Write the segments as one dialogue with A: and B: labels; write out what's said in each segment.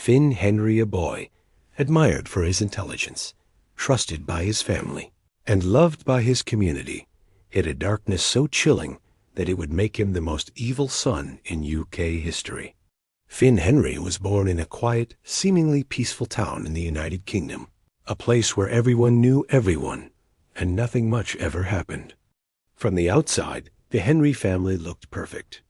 A: Finn Henry, a boy, admired for his intelligence, trusted by his family, and loved by his community, hid a darkness so chilling that it would make him the most evil son in UK history. Finn Henry was born in a quiet, seemingly peaceful town in the United Kingdom, a place where everyone knew everyone, and nothing much ever happened. From the outside, the Henry family looked perfect.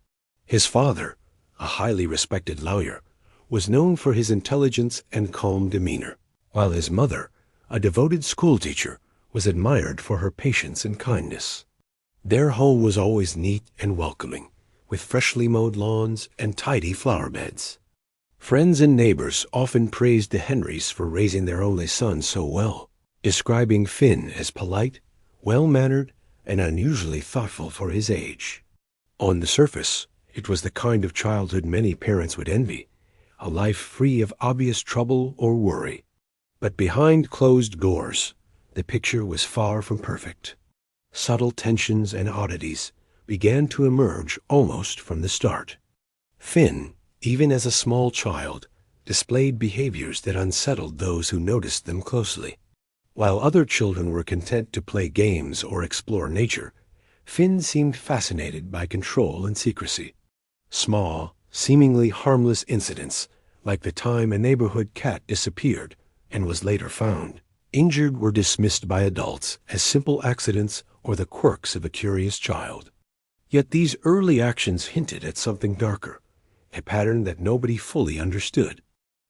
A: His father, a highly respected lawyer, was known for his intelligence and calm demeanor, while his mother, a devoted schoolteacher, was admired for her patience and kindness. Their home was always neat and welcoming, with freshly mowed lawns and tidy flower beds. Friends and neighbors often praised the Henrys for raising their only son so well, describing Finn as polite, well-mannered, and unusually thoughtful for his age. On the surface, it was the kind of childhood many parents would envy, a life free of obvious trouble or worry. But behind closed doors, the picture was far from perfect. Subtle tensions and oddities began to emerge almost from the start. Finn, even as a small child, displayed behaviors that unsettled those who noticed them closely. While other children were content to play games or explore nature, Finn seemed fascinated by control and secrecy. Small, seemingly harmless incidents, like the time a neighborhood cat disappeared and was later found, injured, were dismissed by adults as simple accidents or the quirks of a curious child. Yet these early actions hinted at something darker, a pattern that nobody fully understood.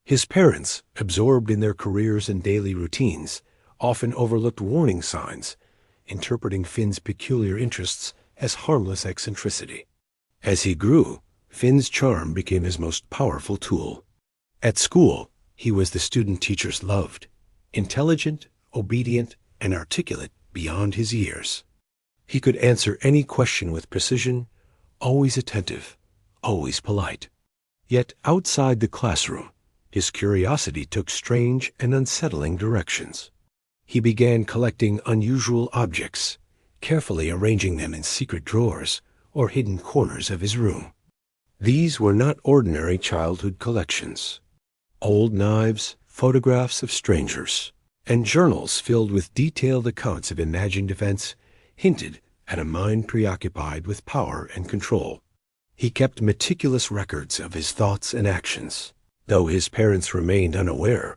A: His parents, absorbed in their careers and daily routines, often overlooked warning signs, interpreting Finn's peculiar interests as harmless eccentricity. As he grew, Finn's charm became his most powerful tool. At school, he was the student teachers loved, intelligent, obedient, and articulate beyond his years. He could answer any question with precision, always attentive, always polite. Yet outside the classroom, his curiosity took strange and unsettling directions. He began collecting unusual objects, carefully arranging them in secret drawers or hidden corners of his room. These were not ordinary childhood collections. Old knives, photographs of strangers, and journals filled with detailed accounts of imagined events hinted at a mind preoccupied with power and control. He kept meticulous records of his thoughts and actions, though his parents remained unaware,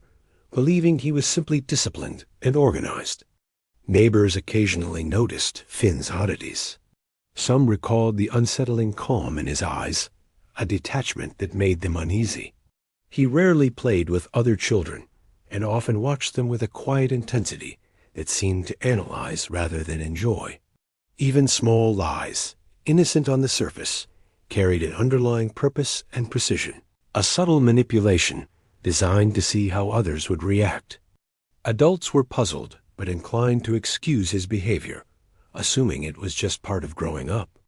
A: believing he was simply disciplined and organized. Neighbors occasionally noticed Finn's oddities. Some recalled the unsettling calm in his eyes, a detachment that made them uneasy. He rarely played with other children, and often watched them with a quiet intensity that seemed to analyze rather than enjoy. Even small lies, innocent on the surface, carried an underlying purpose and precision, a subtle manipulation designed to see how others would react. Adults were puzzled but inclined to excuse his behavior, assuming it was just part of growing up.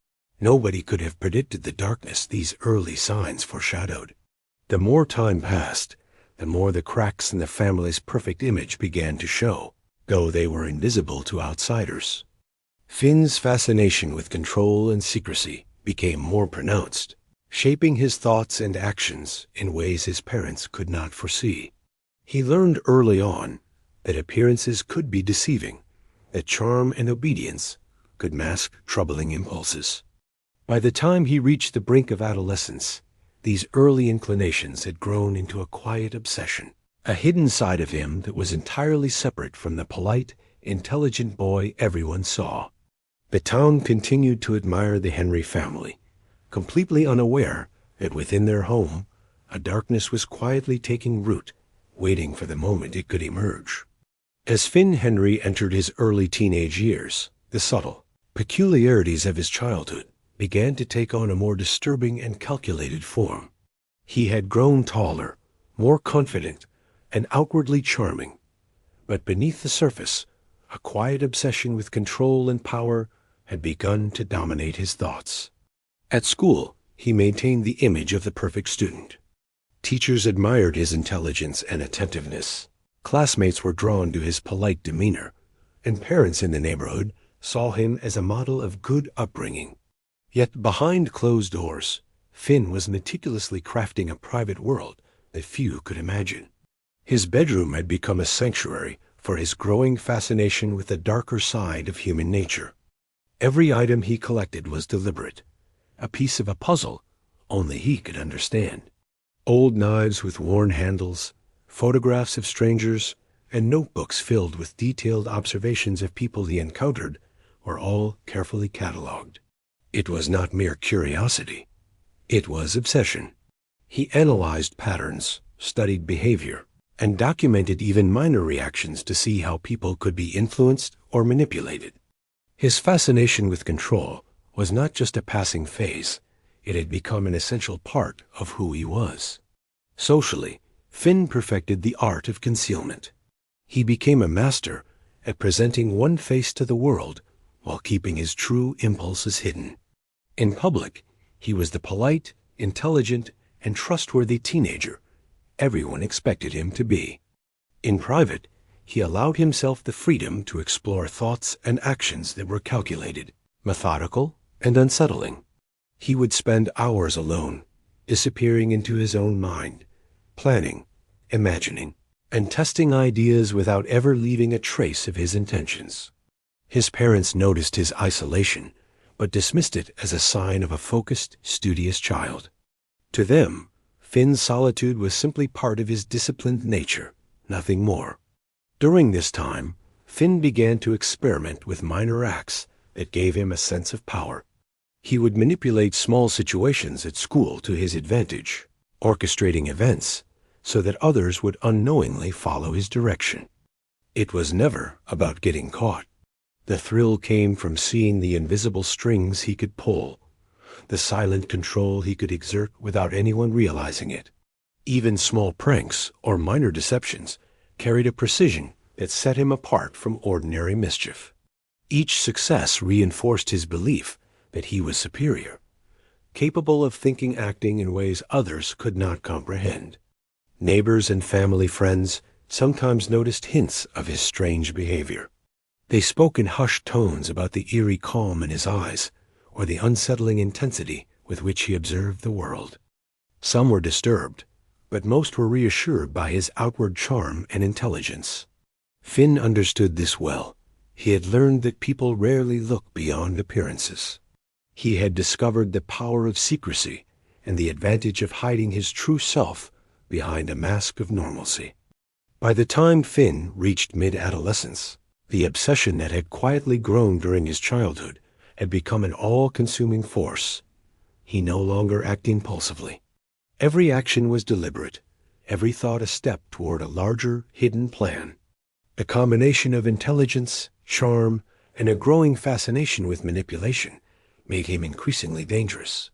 A: Nobody could have predicted the darkness these early signs foreshadowed. The more time passed, the more the cracks in the family's perfect image began to show, though they were invisible to outsiders. Finn's fascination with control and secrecy became more pronounced, shaping his thoughts and actions in ways his parents could not foresee. He learned early on that appearances could be deceiving, that charm and obedience could mask troubling impulses. By the time he reached the brink of adolescence, these early inclinations had grown into a quiet obsession, a hidden side of him that was entirely separate from the polite, intelligent boy everyone saw. The town continued to admire the Henry family, completely unaware that within their home, a darkness was quietly taking root, waiting for the moment it could emerge. As Finn Henry entered his early teenage years, the subtle peculiarities of his childhood began to take on a more disturbing and calculated form. He had grown taller, more confident, and outwardly charming, but beneath the surface, a quiet obsession with control and power had begun to dominate his thoughts. At school, he maintained the image of the perfect student. Teachers admired his intelligence and attentiveness. Classmates were drawn to his polite demeanor, and parents in the neighborhood saw him as a model of good upbringing. Yet behind closed doors, Finn was meticulously crafting a private world that few could imagine. His bedroom had become a sanctuary for his growing fascination with the darker side of human nature. Every item he collected was deliberate, a piece of a puzzle only he could understand. Old knives with worn handles, photographs of strangers, and notebooks filled with detailed observations of people he encountered were all carefully catalogued. It was not mere curiosity. It was obsession. He analyzed patterns, studied behavior, and documented even minor reactions to see how people could be influenced or manipulated. His fascination with control was not just a passing phase. It had become an essential part of who he was. Socially, Finn perfected the art of concealment. He became a master at presenting one face to the world while keeping his true impulses hidden. In public, he was the polite, intelligent, and trustworthy teenager everyone expected him to be. In private, he allowed himself the freedom to explore thoughts and actions that were calculated, methodical, and unsettling. He would spend hours alone, disappearing into his own mind, planning, imagining, and testing ideas without ever leaving a trace of his intentions. His parents noticed his isolation, but dismissed it as a sign of a focused, studious child. To them, Finn's solitude was simply part of his disciplined nature, nothing more. During this time, Finn began to experiment with minor acts that gave him a sense of power. He would manipulate small situations at school to his advantage, orchestrating events so that others would unknowingly follow his direction. It was never about getting caught. The thrill came from seeing the invisible strings he could pull, the silent control he could exert without anyone realizing it. Even small pranks or minor deceptions carried a precision that set him apart from ordinary mischief. Each success reinforced his belief that he was superior, capable of thinking, acting in ways others could not comprehend. Neighbors and family friends sometimes noticed hints of his strange behavior. They spoke in hushed tones about the eerie calm in his eyes or the unsettling intensity with which he observed the world. Some were disturbed, but most were reassured by his outward charm and intelligence. Finn understood this well. He had learned that people rarely look beyond appearances. He had discovered the power of secrecy and the advantage of hiding his true self behind a mask of normalcy. By the time Finn reached mid-adolescence, the obsession that had quietly grown during his childhood had become an all-consuming force. He no longer acted impulsively. Every action was deliberate, every thought a step toward a larger, hidden plan. A combination of intelligence, charm, and a growing fascination with manipulation made him increasingly dangerous.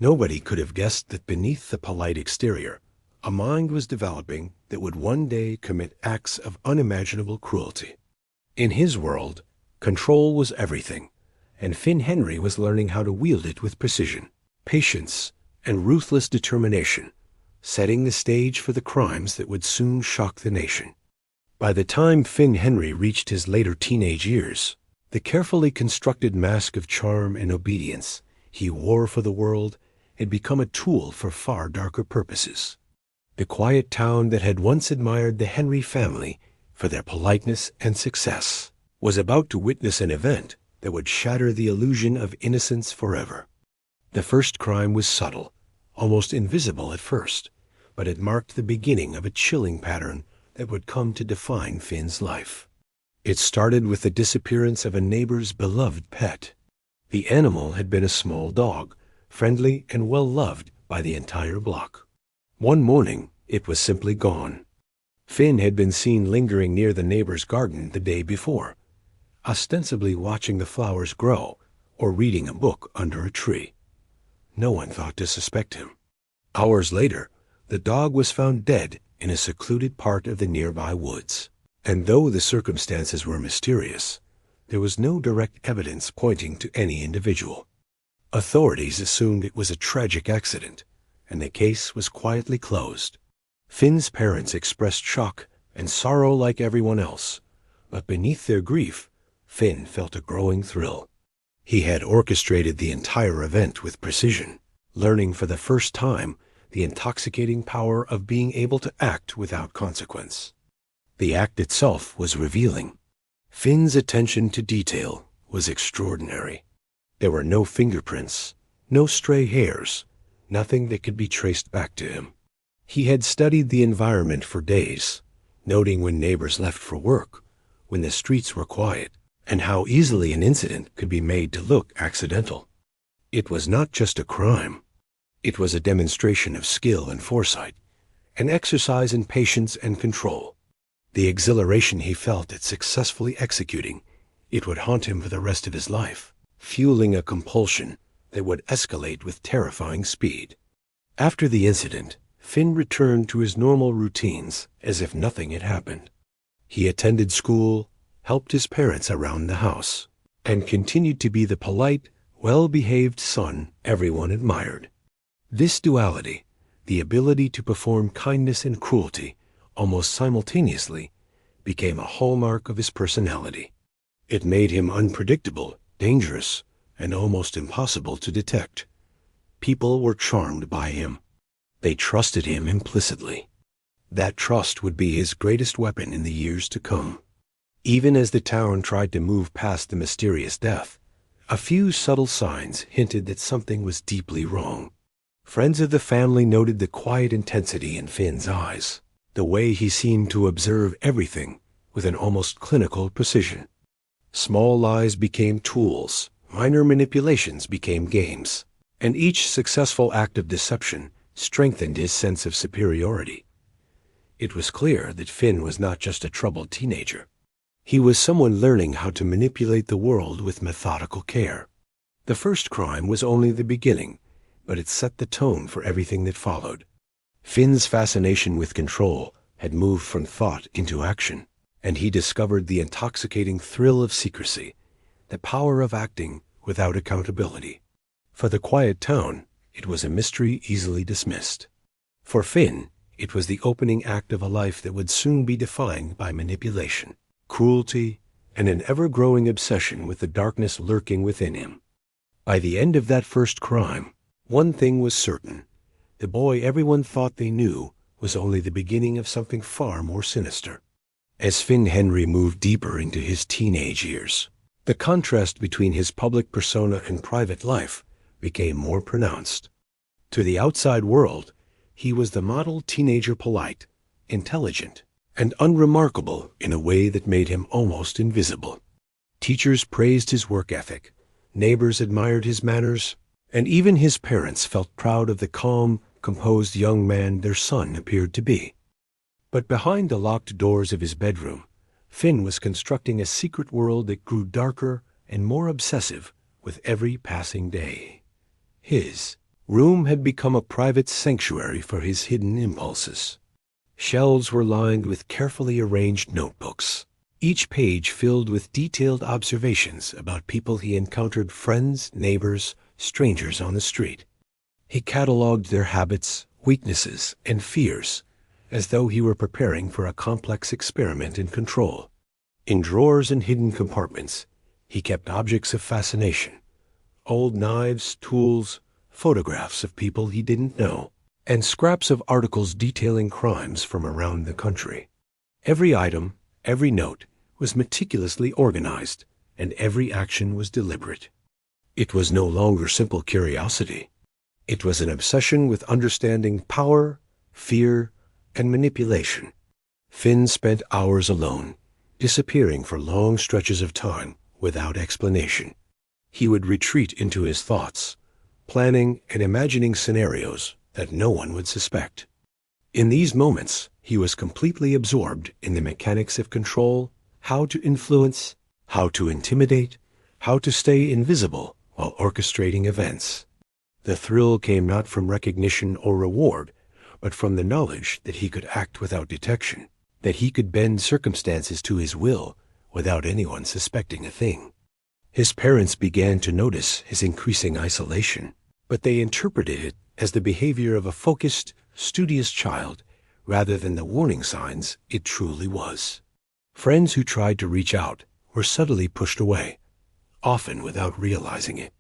A: Nobody could have guessed that beneath the polite exterior, a mind was developing that would one day commit acts of unimaginable cruelty. In his world, control was everything, and Finn Henry was learning how to wield it with precision, patience, and ruthless determination, setting the stage for the crimes that would soon shock the nation. By the time Finn Henry reached his later teenage years, the carefully constructed mask of charm and obedience he wore for the world had become a tool for far darker purposes. The quiet town that had once admired the Henry family for their politeness and success was about to witness an event that would shatter the illusion of innocence forever. The first crime was subtle, almost invisible at first, but it marked the beginning of a chilling pattern that would come to define Finn's life. It started with the disappearance of a neighbor's beloved pet. The animal had been a small dog, friendly and well-loved by the entire block. One morning, it was simply gone. Finn had been seen lingering near the neighbor's garden the day before, ostensibly watching the flowers grow or reading a book under a tree. No one thought to suspect him. Hours later, the dog was found dead in a secluded part of the nearby woods. And though the circumstances were mysterious, there was no direct evidence pointing to any individual. Authorities assumed it was a tragic accident, and the case was quietly closed. Finn's parents expressed shock and sorrow like everyone else, but beneath their grief, Finn felt a growing thrill. He had orchestrated the entire event with precision, learning for the first time the intoxicating power of being able to act without consequence. The act itself was revealing. Finn's attention to detail was extraordinary. There were no fingerprints, no stray hairs, nothing that could be traced back to him. He had studied the environment for days, noting when neighbors left for work, when the streets were quiet, and how easily an incident could be made to look accidental. It was not just a crime. It was a demonstration of skill and foresight, an exercise in patience and control. The exhilaration he felt at successfully executing it would haunt him for the rest of his life, fueling a compulsion that would escalate with terrifying speed. After the incident, Finn returned to his normal routines as if nothing had happened. He attended school, helped his parents around the house, and continued to be the polite, well-behaved son everyone admired. This duality, the ability to perform kindness and cruelty almost simultaneously, became a hallmark of his personality. It made him unpredictable, dangerous, and almost impossible to detect. People were charmed by him. They trusted him implicitly. That trust would be his greatest weapon in the years to come. Even as the town tried to move past the mysterious death, a few subtle signs hinted that something was deeply wrong. Friends of the family noted the quiet intensity in Finn's eyes, the way he seemed to observe everything with an almost clinical precision. Small lies became tools, minor manipulations became games, and each successful act of deception strengthened his sense of superiority. It was clear that Finn was not just a troubled teenager. He was someone learning how to manipulate the world with methodical care. The first crime was only the beginning, but it set the tone for everything that followed. Finn's fascination with control had moved from thought into action, and he discovered the intoxicating thrill of secrecy, the power of acting without accountability. For the quiet town, it was a mystery easily dismissed. For Finn, it was the opening act of a life that would soon be defined by manipulation, cruelty, and an ever-growing obsession with the darkness lurking within him. By the end of that first crime, one thing was certain. The boy everyone thought they knew was only the beginning of something far more sinister. As Finn Henry moved deeper into his teenage years, the contrast between his public persona and private life became more pronounced. To the outside world, he was the model teenager, polite, intelligent, and unremarkable in a way that made him almost invisible. Teachers praised his work ethic, neighbors admired his manners, and even his parents felt proud of the calm, composed young man their son appeared to be. But behind the locked doors of his bedroom, Finn was constructing a secret world that grew darker and more obsessive with every passing day. His room had become a private sanctuary for his hidden impulses. Shelves were lined with carefully arranged notebooks, each page filled with detailed observations about people he encountered, friends, neighbors, strangers on the street. He cataloged their habits, weaknesses, and fears, as though he were preparing for a complex experiment in control. In drawers and hidden compartments, he kept objects of fascination, old knives, tools, photographs of people he didn't know, and scraps of articles detailing crimes from around the country. Every item, every note, was meticulously organized, and every action was deliberate. It was no longer simple curiosity. It was an obsession with understanding power, fear, and manipulation. Finn spent hours alone, disappearing for long stretches of time without explanation. He would retreat into his thoughts, planning and imagining scenarios that no one would suspect. In these moments, he was completely absorbed in the mechanics of control, how to influence, how to intimidate, how to stay invisible while orchestrating events. The thrill came not from recognition or reward, but from the knowledge that he could act without detection, that he could bend circumstances to his will without anyone suspecting a thing. His parents began to notice his increasing isolation, but they interpreted it as the behavior of a focused, studious child rather than the warning signs it truly was. Friends who tried to reach out were subtly pushed away, often without realizing it.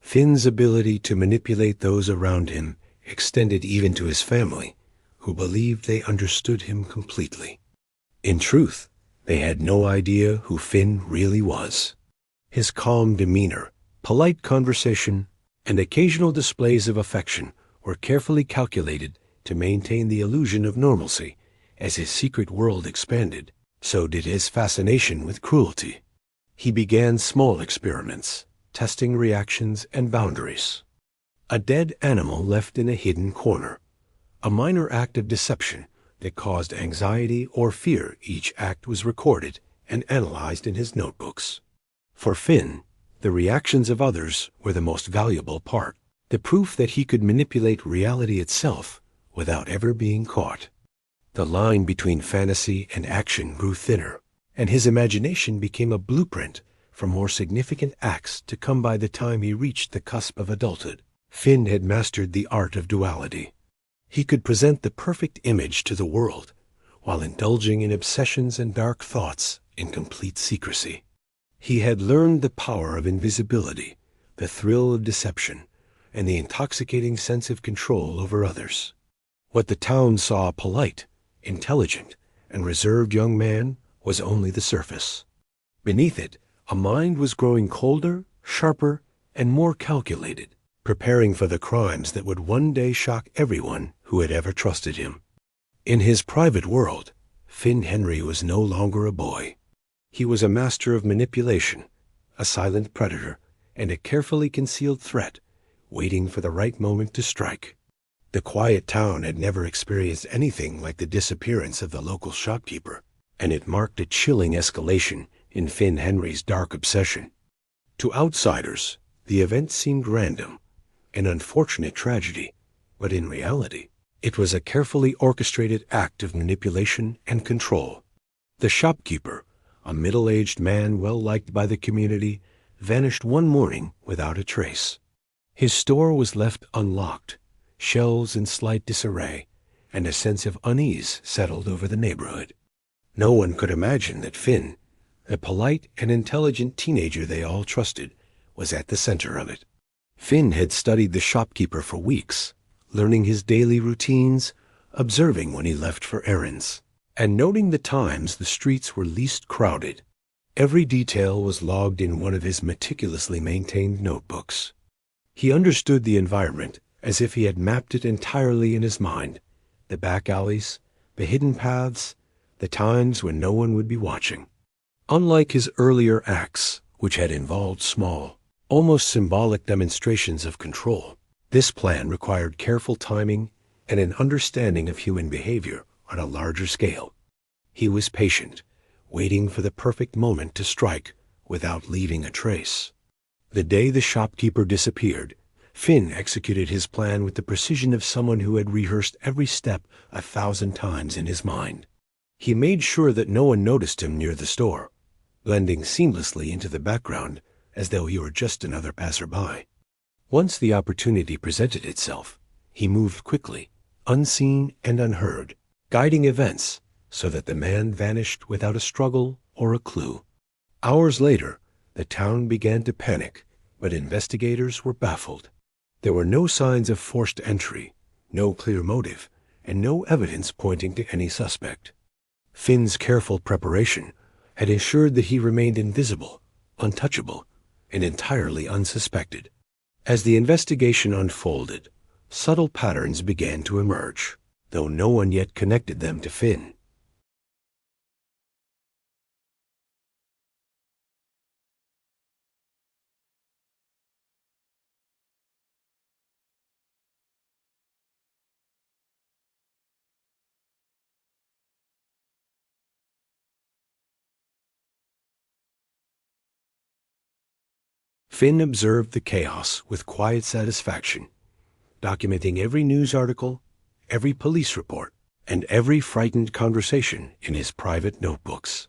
A: Finn's ability to manipulate those around him extended even to his family, who believed they understood him completely. In truth, they had no idea who Finn really was. His calm demeanor, polite conversation, and occasional displays of affection were carefully calculated to maintain the illusion of normalcy. As his secret world expanded, so did his fascination with cruelty. He began small experiments, testing reactions and boundaries. A dead animal left in a hidden corner, a minor act of deception that caused anxiety or fear. Each act was recorded and analyzed in his notebooks. For Finn, the reactions of others were the most valuable part, the proof that he could manipulate reality itself without ever being caught. The line between fantasy and action grew thinner, and his imagination became a blueprint for more significant acts to come. By the time he reached the cusp of adulthood, Finn had mastered the art of duality. He could present the perfect image to the world while indulging in obsessions and dark thoughts in complete secrecy. He had learned the power of invisibility, the thrill of deception, and the intoxicating sense of control over others. What the town saw a polite, intelligent, and reserved young man was only the surface. Beneath it, a mind was growing colder, sharper, and more calculated, preparing for the crimes that would one day shock everyone who had ever trusted him. In his private world, Finn Henry was no longer a boy. He was a master of manipulation, a silent predator, and a carefully concealed threat, waiting for the right moment to strike. The quiet town had never experienced anything like the disappearance of the local shopkeeper, and it marked a chilling escalation in Finn Henry's dark obsession. To outsiders, the event seemed random, an unfortunate tragedy, but in reality, it was a carefully orchestrated act of manipulation and control. The shopkeeper, a middle-aged man well-liked by the community, vanished one morning without a trace. His store was left unlocked, shelves in slight disarray, and a sense of unease settled over the neighborhood. No one could imagine that Finn, a polite and intelligent teenager they all trusted, was at the center of it. Finn had studied the shopkeeper for weeks, learning his daily routines, observing when he left for errands, and noting the times the streets were least crowded. Every detail was logged in one of his meticulously maintained notebooks. He understood the environment as if he had mapped it entirely in his mind, the back alleys, the hidden paths, the times when no one would be watching. Unlike his earlier acts, which had involved small, almost symbolic demonstrations of control, this plan required careful timing and an understanding of human behavior on a larger scale. He was patient, waiting for the perfect moment to strike without leaving a trace. The day the shopkeeper disappeared, Finn executed his plan with the precision of someone who had rehearsed every step 1,000 times in his mind. He made sure that no one noticed him near the store, blending seamlessly into the background as though he were just another passerby. Once the opportunity presented itself, he moved quickly, unseen and unheard, guiding events so that the man vanished without a struggle or a clue. Hours later, the town began to panic, but investigators were baffled. There were no signs of forced entry, no clear motive, and no evidence pointing to any suspect. Finn's careful preparation had ensured that he remained invisible, untouchable, and entirely unsuspected. As the investigation unfolded, subtle patterns began to emerge, though no one yet connected them to Finn. Finn observed the chaos with quiet satisfaction, documenting every news article, every police report, and every frightened conversation in his private notebooks.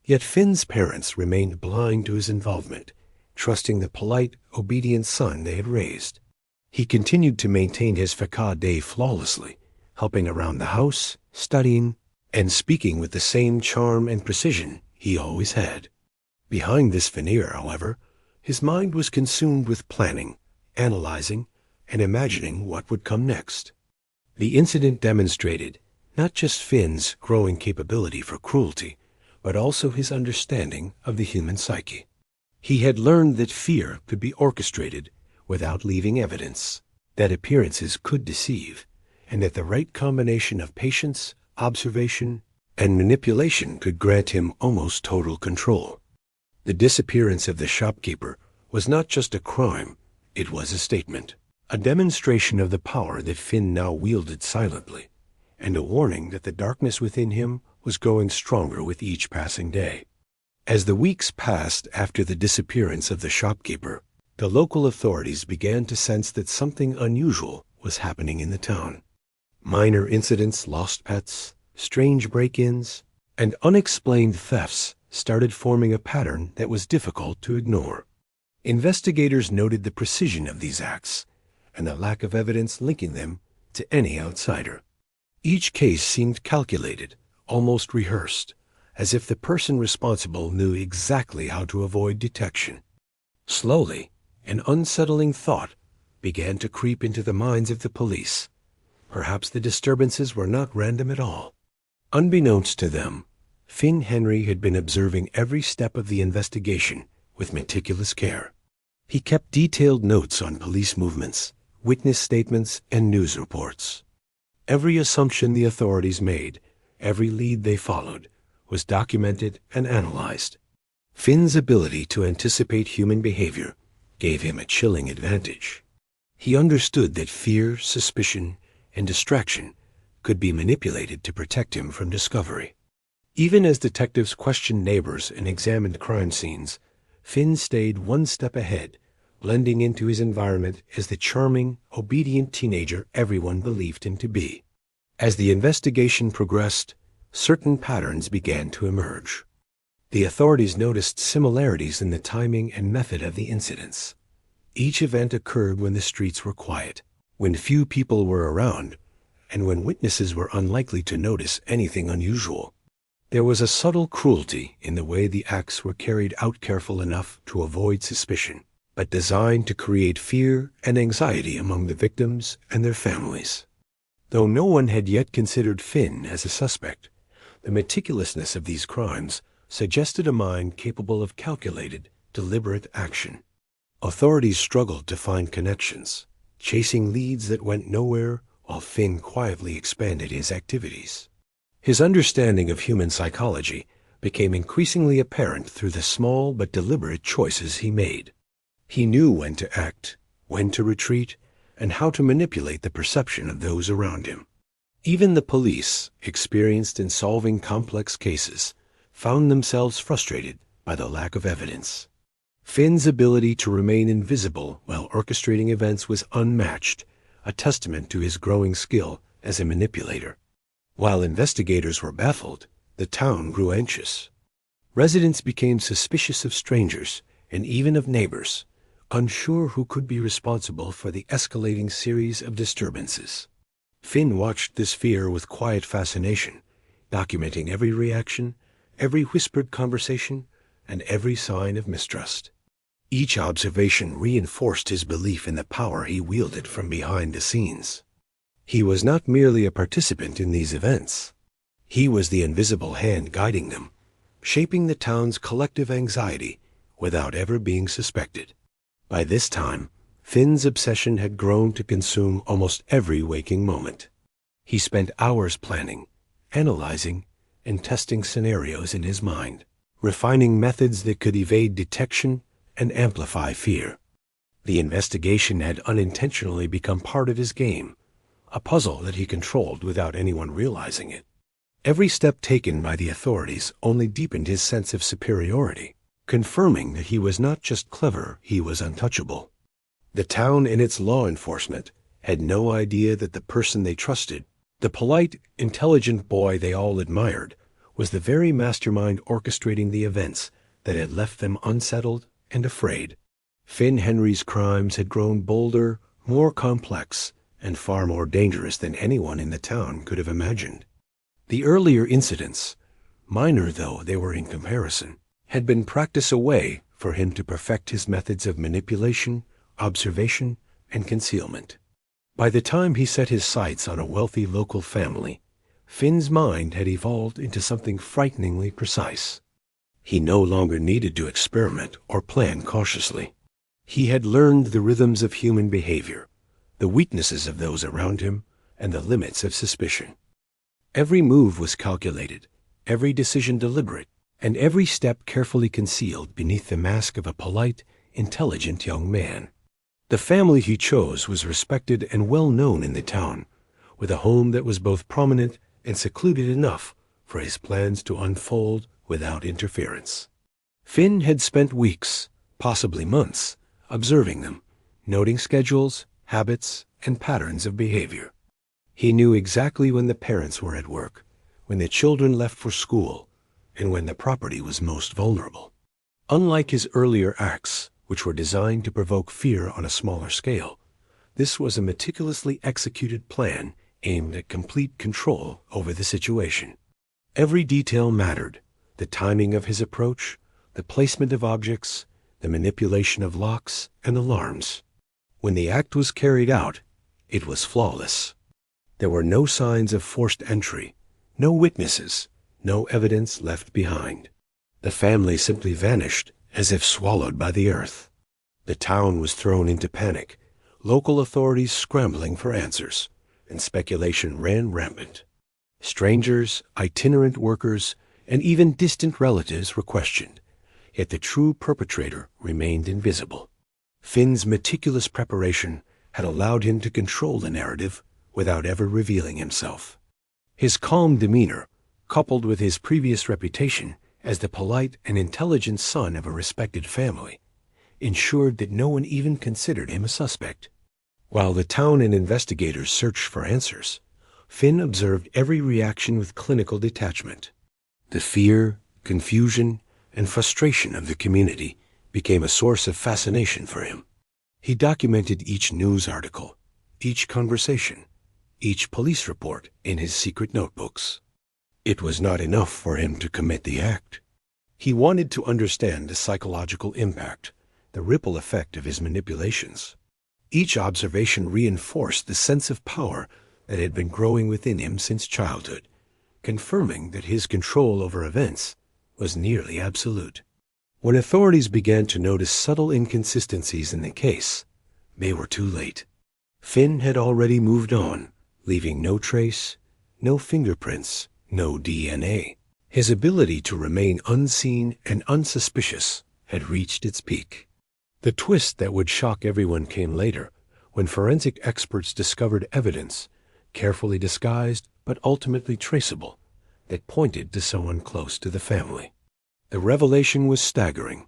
A: Yet Finn's parents remained blind to his involvement, trusting the polite, obedient son they had raised. He continued to maintain his façade flawlessly, helping around the house, studying, and speaking with the same charm and precision he always had. Behind this veneer, however, his mind was consumed with planning, analyzing, and imagining what would come next. The incident demonstrated not just Finn's growing capability for cruelty, but also his understanding of the human psyche. He had learned that fear could be orchestrated without leaving evidence, that appearances could deceive, and that the right combination of patience, observation, and manipulation could grant him almost total control. The disappearance of the shopkeeper was not just a crime, it was a statement, a demonstration of the power that Finn now wielded silently, and a warning that the darkness within him was growing stronger with each passing day. As the weeks passed after the disappearance of the shopkeeper, the local authorities began to sense that something unusual was happening in the town. Minor incidents, lost pets, strange break-ins, and unexplained thefts started forming a pattern that was difficult to ignore. Investigators noted the precision of these acts and the lack of evidence linking them to any outsider. Each case seemed calculated, almost rehearsed, as if the person responsible knew exactly how to avoid detection. Slowly, an unsettling thought began to creep into the minds of the police. Perhaps the disturbances were not random at all. Unbeknownst to them, Finn Henry had been observing every step of the investigation with meticulous care. He kept detailed notes on police movements, witness statements, and news reports. Every assumption the authorities made, every lead they followed, was documented and analyzed. Finn's ability to anticipate human behavior gave him a chilling advantage. He understood that fear, suspicion, and distraction could be manipulated to protect him from discovery. Even as detectives questioned neighbors and examined crime scenes, Finn stayed one step ahead, blending into his environment as the charming, obedient teenager everyone believed him to be. As the investigation progressed, certain patterns began to emerge. The authorities noticed similarities in the timing and method of the incidents. Each event occurred when the streets were quiet, when few people were around, and when witnesses were unlikely to notice anything unusual. There was a subtle cruelty in the way the acts were carried out, careful enough to avoid suspicion, but designed to create fear and anxiety among the victims and their families. Though no one had yet considered Finn as a suspect, the meticulousness of these crimes suggested a mind capable of calculated, deliberate action. Authorities struggled to find connections, chasing leads that went nowhere while Finn quietly expanded his activities. His understanding of human psychology became increasingly apparent through the small but deliberate choices he made. He knew when to act, when to retreat, and how to manipulate the perception of those around him. Even the police, experienced in solving complex cases, found themselves frustrated by the lack of evidence. Finn's ability to remain invisible while orchestrating events was unmatched, a testament to his growing skill as a manipulator. While investigators were baffled, the town grew anxious. Residents became suspicious of strangers and even of neighbors, unsure who could be responsible for the escalating series of disturbances. Finn watched this fear with quiet fascination, documenting every reaction, every whispered conversation, and every sign of mistrust. Each observation reinforced his belief in the power he wielded from behind the scenes. He was not merely a participant in these events. He was the invisible hand guiding them, shaping the town's collective anxiety without ever being suspected. By this time, Finn's obsession had grown to consume almost every waking moment. He spent hours planning, analyzing, and testing scenarios in his mind, refining methods that could evade detection and amplify fear. The investigation had unintentionally become part of his game, a puzzle that he controlled without anyone realizing it. Every step taken by the authorities only deepened his sense of superiority, confirming that he was not just clever, he was untouchable. The town and its law enforcement had no idea that the person they trusted, the polite, intelligent boy they all admired, was the very mastermind orchestrating the events that had left them unsettled and afraid. Finn Henry's crimes had grown bolder, more complex, and far more dangerous than anyone in the town could have imagined. The earlier incidents, minor though they were in comparison, had been practice away for him to perfect his methods of manipulation, observation, and concealment. By the time he set his sights on a wealthy local family, Finn's mind had evolved into something frighteningly precise. He no longer needed to experiment or plan cautiously. He had learned the rhythms of human behavior, the weaknesses of those around him, and the limits of suspicion. Every move was calculated, every decision deliberate, and every step carefully concealed beneath the mask of a polite, intelligent young man. The family he chose was respected and well known in the town, with a home that was both prominent and secluded enough for his plans to unfold without interference. Finn had spent weeks, possibly months, observing them, noting schedules, habits, and patterns of behavior. He knew exactly when the parents were at work, when the children left for school, and when the property was most vulnerable. Unlike his earlier acts, which were designed to provoke fear on a smaller scale, this was a meticulously executed plan aimed at complete control over the situation. Every detail mattered: the timing of his approach, the placement of objects, the manipulation of locks and alarms. When the act was carried out, it was flawless. There were no signs of forced entry, no witnesses, no evidence left behind. The family simply vanished as if swallowed by the earth. The town was thrown into panic, local authorities scrambling for answers, and speculation ran rampant. Strangers, itinerant workers, and even distant relatives were questioned, yet the true perpetrator remained invisible. Finn's meticulous preparation had allowed him to control the narrative without ever revealing himself. His calm demeanor, coupled with his previous reputation as the polite and intelligent son of a respected family, ensured that no one even considered him a suspect. While the town and investigators searched for answers, Finn observed every reaction with clinical detachment. The fear, confusion, and frustration of the community became a source of fascination for him. He documented each news article, each conversation, each police report in his secret notebooks. It was not enough for him to commit the act. He wanted to understand the psychological impact, the ripple effect of his manipulations. Each observation reinforced the sense of power that had been growing within him since childhood, confirming that his control over events was nearly absolute. When authorities began to notice subtle inconsistencies in the case, they were too late. Finn had already moved on, leaving no trace, no fingerprints, no DNA. His ability to remain unseen and unsuspicious had reached its peak. The twist that would shock everyone came later, when forensic experts discovered evidence, carefully disguised but ultimately traceable, that pointed to someone close to the family. The revelation was staggering.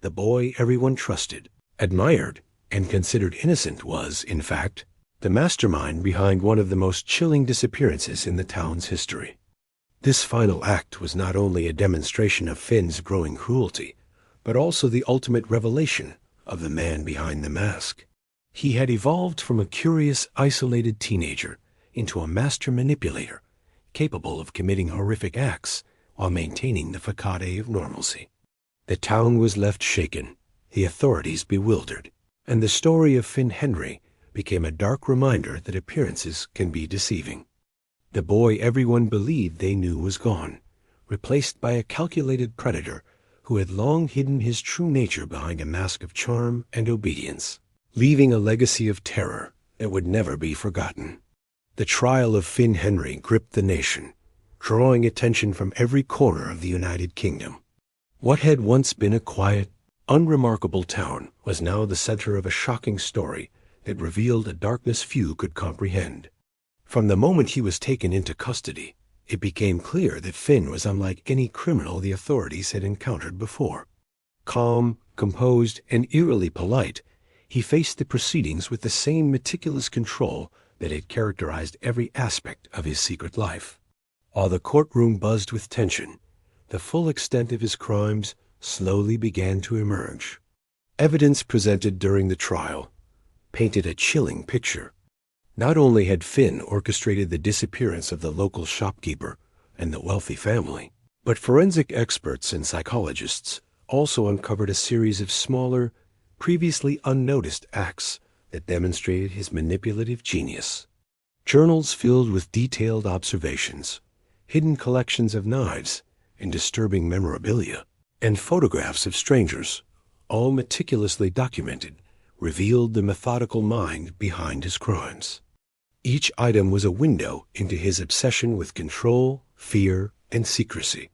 A: The boy everyone trusted, admired, and considered innocent was, in fact, the mastermind behind one of the most chilling disappearances in the town's history. This final act was not only a demonstration of Finn's growing cruelty, but also the ultimate revelation of the man behind the mask. He had evolved from a curious, isolated teenager into a master manipulator, capable of committing horrific acts while maintaining the façade of normalcy. The town was left shaken, the authorities bewildered, and the story of Finn Henry became a dark reminder that appearances can be deceiving. The boy everyone believed they knew was gone, replaced by a calculated predator who had long hidden his true nature behind a mask of charm and obedience, leaving a legacy of terror that would never be forgotten. The trial of Finn Henry gripped the nation, drawing attention from every corner of the United Kingdom. What had once been a quiet, unremarkable town was now the center of a shocking story that revealed a darkness few could comprehend. From the moment he was taken into custody, it became clear that Finn was unlike any criminal the authorities had encountered before. Calm, composed, and eerily polite, he faced the proceedings with the same meticulous control that had characterized every aspect of his secret life. While the courtroom buzzed with tension, the full extent of his crimes slowly began to emerge. Evidence presented during the trial, painted a chilling picture. Not only had Finn orchestrated the disappearance of the local shopkeeper and the wealthy family, but forensic experts and psychologists also uncovered a series of smaller, previously unnoticed acts that demonstrated his manipulative genius. Journals filled with detailed observations, hidden collections of knives and disturbing memorabilia, and photographs of strangers, all meticulously documented, revealed the methodical mind behind his crimes. Each item was a window into his obsession with control, fear, and secrecy.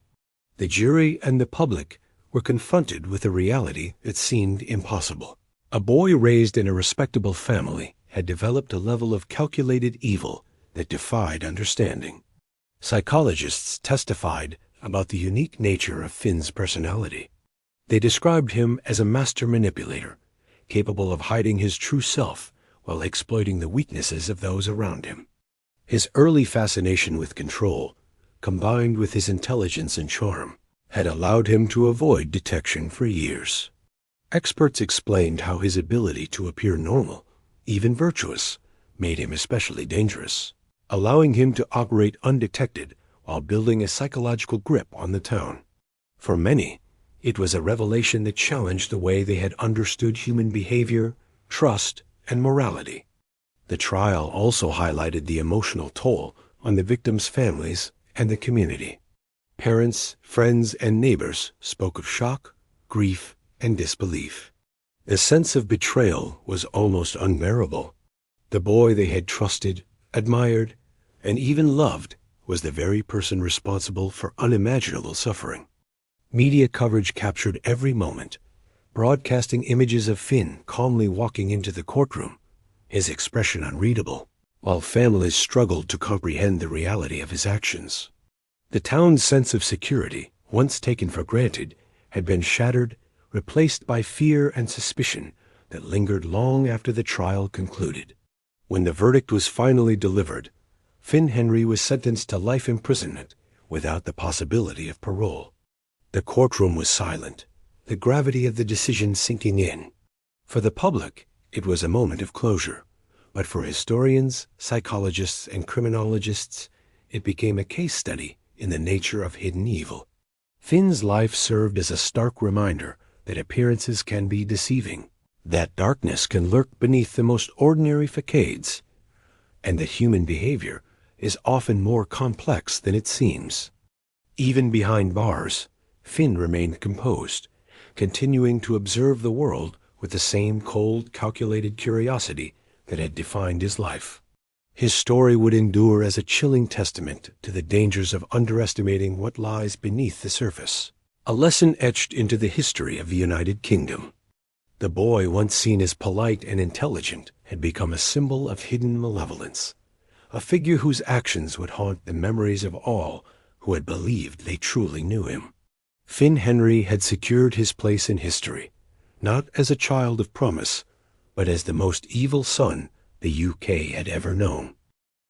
A: The jury and the public were confronted with a reality that seemed impossible. A boy raised in a respectable family had developed a level of calculated evil that defied understanding. Psychologists testified about the unique nature of Finn's personality. They described him as a master manipulator, capable of hiding his true self while exploiting the weaknesses of those around him. His early fascination with control, combined with his intelligence and charm, had allowed him to avoid detection for years. Experts explained how his ability to appear normal, even virtuous, made him especially dangerous, allowing him to operate undetected while building a psychological grip on the town. For many, it was a revelation that challenged the way they had understood human behavior, trust, and morality. The trial also highlighted the emotional toll on the victims' families and the community. Parents, friends, and neighbors spoke of shock, grief, and disbelief. The sense of betrayal was almost unbearable. The boy they had trusted, admired, and even loved was the very person responsible for unimaginable suffering. Media coverage captured every moment, broadcasting images of Finn calmly walking into the courtroom, his expression unreadable, while families struggled to comprehend the reality of his actions. The town's sense of security, once taken for granted, had been shattered, replaced by fear and suspicion that lingered long after the trial concluded. When the verdict was finally delivered, Finn Henry was sentenced to life imprisonment without the possibility of parole. The courtroom was silent, the gravity of the decision sinking in. For the public, it was a moment of closure, but for historians, psychologists, and criminologists, it became a case study in the nature of hidden evil. Finn's life served as a stark reminder that appearances can be deceiving, that darkness can lurk beneath the most ordinary facades, and that human behavior is often more complex than it seems. Even behind bars, Finn remained composed, continuing to observe the world with the same cold, calculated curiosity that had defined his life. His story would endure as a chilling testament to the dangers of underestimating what lies beneath the surface, a lesson etched into the history of the United Kingdom. The boy, once seen as polite and intelligent, had become a symbol of hidden malevolence, a figure whose actions would haunt the memories of all who had believed they truly knew him. Finn Henry had secured his place in history, not as a child of promise, but as the most evil son the UK had ever known.